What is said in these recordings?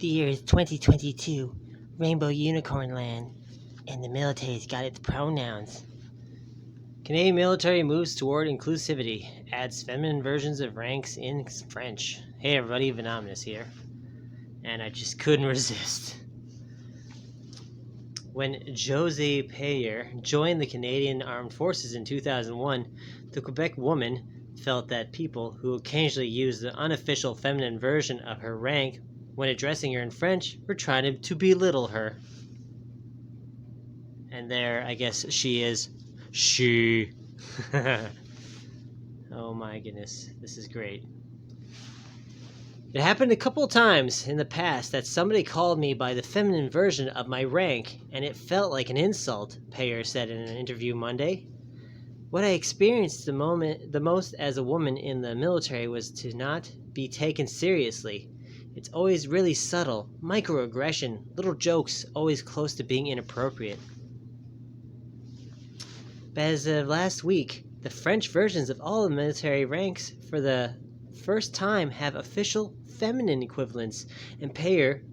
The year is 2022, Rainbow Unicorn Land, and the military's got its pronouns. Canadian military moves toward inclusivity, adds feminine versions of ranks in French. Hey everybody, Venomous here. And I just couldn't resist. When José Payer joined the Canadian Armed Forces in 2001, the Quebec woman felt that people who occasionally used the unofficial feminine version of her rank when addressing her in French were trying to belittle her. And there, I guess she is. She. Oh my goodness, this is great. It happened a couple times in the past that somebody called me by the feminine version of my rank, and it felt like an insult, Payer said in an interview Monday. What I experienced the most as a woman in the military was to not be taken seriously. It's always really subtle, microaggression, little jokes, always close to being inappropriate. But as of last week, the French versions of all the military ranks for the first time have official feminine equivalents, and Payer,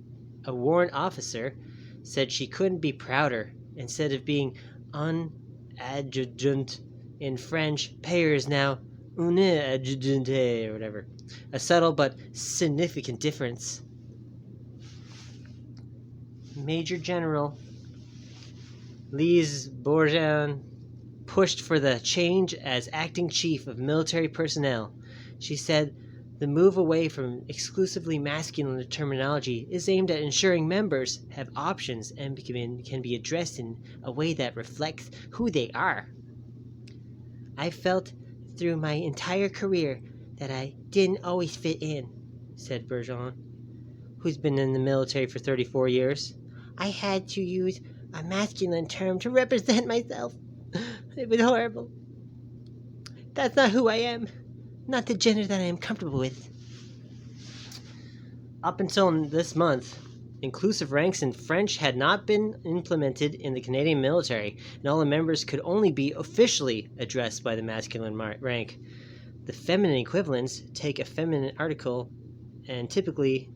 a warrant officer, said she couldn't be prouder. Instead of being un adjutant in French, Payer is now une adjudante or whatever. A subtle but significant difference. Major General Lise Bourgeon pushed for the change as acting chief of military personnel. She said the move away from exclusively masculine terminology is aimed at ensuring members have options and can be addressed in a way that reflects who they are. I felt through my entire career that I didn't always fit in, said Bourgeon, who's been in the military for 34 years. I had to use a masculine term to represent myself. It was horrible. That's not who I am. Not the gender that I am comfortable with. Up until this month, inclusive ranks in French had not been implemented in the Canadian military, and all the members could only be officially addressed by the masculine rank. The feminine equivalents take a feminine article and typically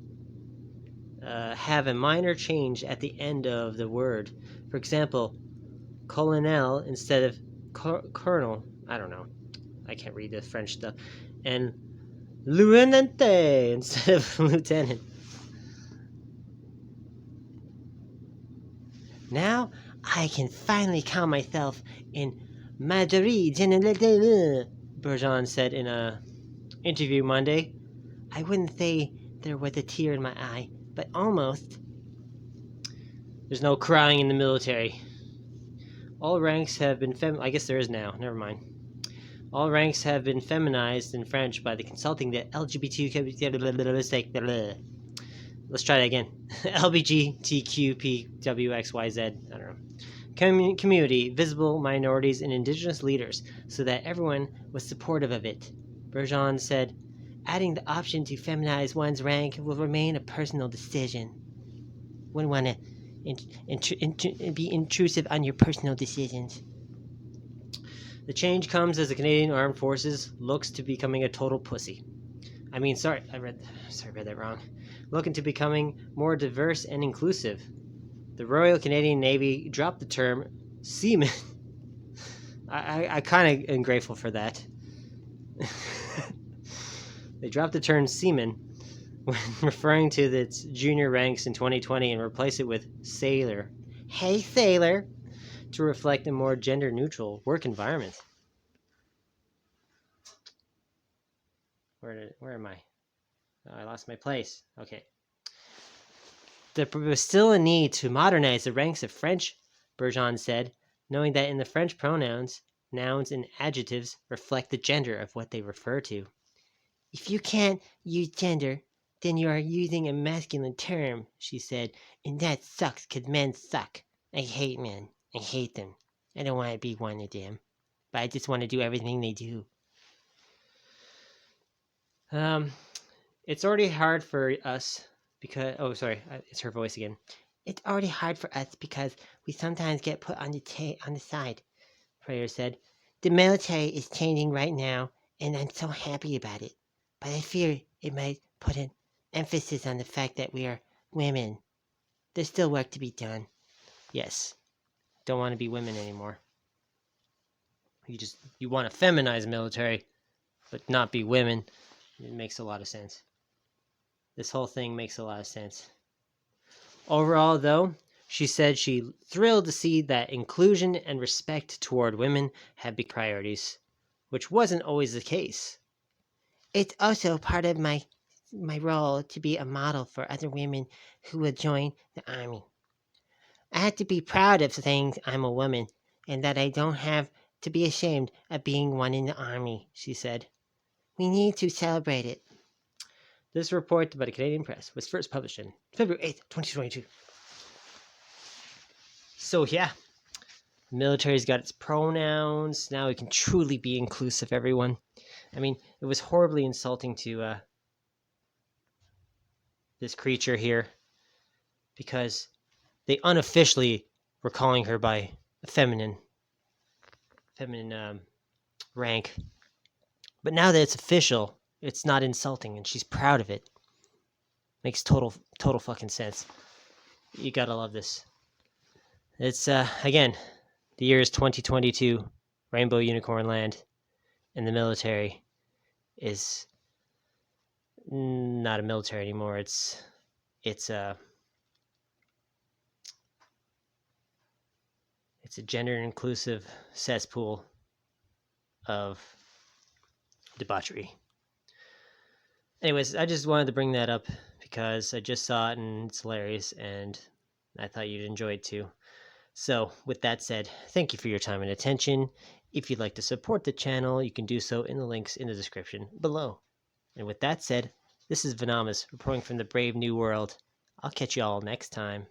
have a minor change at the end of the word. For example, colonel instead of colonel. I don't know. I can't read the French stuff. And lieutenante instead of lieutenant. Now I can finally call myself in Madrid, Bourgeon said in an interview Monday. I wouldn't say there was a tear in my eye, but almost. There's no crying in the military. All ranks have been I guess there is now. Never mind. All ranks have been feminized in French by the consulting the LGBTQ. Let's try that again. LGBTQPWXYZ. I don't know. Community, visible minorities, and indigenous leaders, so that everyone was supportive of it. Bourgeon said, adding the option to feminize one's rank will remain a personal decision. Wouldn't want to be intrusive on your personal decisions. The change comes as the Canadian Armed Forces looks to becoming a total pussy. I read that wrong. Looking to becoming more diverse and inclusive. The Royal Canadian Navy dropped the term seaman. I kind of am grateful for that. They dropped the term seaman when referring to its junior ranks in 2020 and replaced it with sailor. Hey, sailor! To reflect a more gender-neutral work environment. Where am I? Oh, I lost my place. Okay. There was still a need to modernize the ranks of French, Bourgeon said, knowing that in the French pronouns, nouns and adjectives reflect the gender of what they refer to. If you can't use gender, then you are using a masculine term, she said, and that sucks because men suck. I hate men. I hate them. I don't want to be one of them, but I just want to do everything they do. It's already hard for us because... Oh, sorry, it's her voice again. It's already hard for us because we sometimes get put on the side, Prayer said. The military is changing right now, and I'm so happy about it. But I fear it might put an emphasis on the fact that we are women. There's still work to be done. Yes. Don't want to be women anymore. You want to feminize military, but not be women. It makes a lot of sense. This whole thing makes a lot of sense. Overall, though, she said she thrilled to see that inclusion and respect toward women have become priorities, which wasn't always the case. It's also part of my role to be a model for other women who will join the army. I have to be proud of saying I'm a woman and that I don't have to be ashamed of being one in the army, she said. We need to celebrate it. This report by the Canadian Press was first published on February 8th, 2022. So yeah, the military's got its pronouns. Now we can truly be inclusive, everyone. I mean, it was horribly insulting to this creature here because they unofficially were calling her by a feminine rank. But now that it's official, it's not insulting, and she's proud of it. Makes total fucking sense. You gotta love this. It's again, the year is 2022, Rainbow Unicorn Land, and the military is not a military anymore. It's a gender inclusive cesspool of debauchery. Anyways, I just wanted to bring that up because I just saw it and it's hilarious, and I thought you'd enjoy it too. So, with that said, thank you for your time and attention. If you'd like to support the channel, you can do so in the links in the description below. And with that said, this is Venomous reporting from the brave new world. I'll catch you all next time.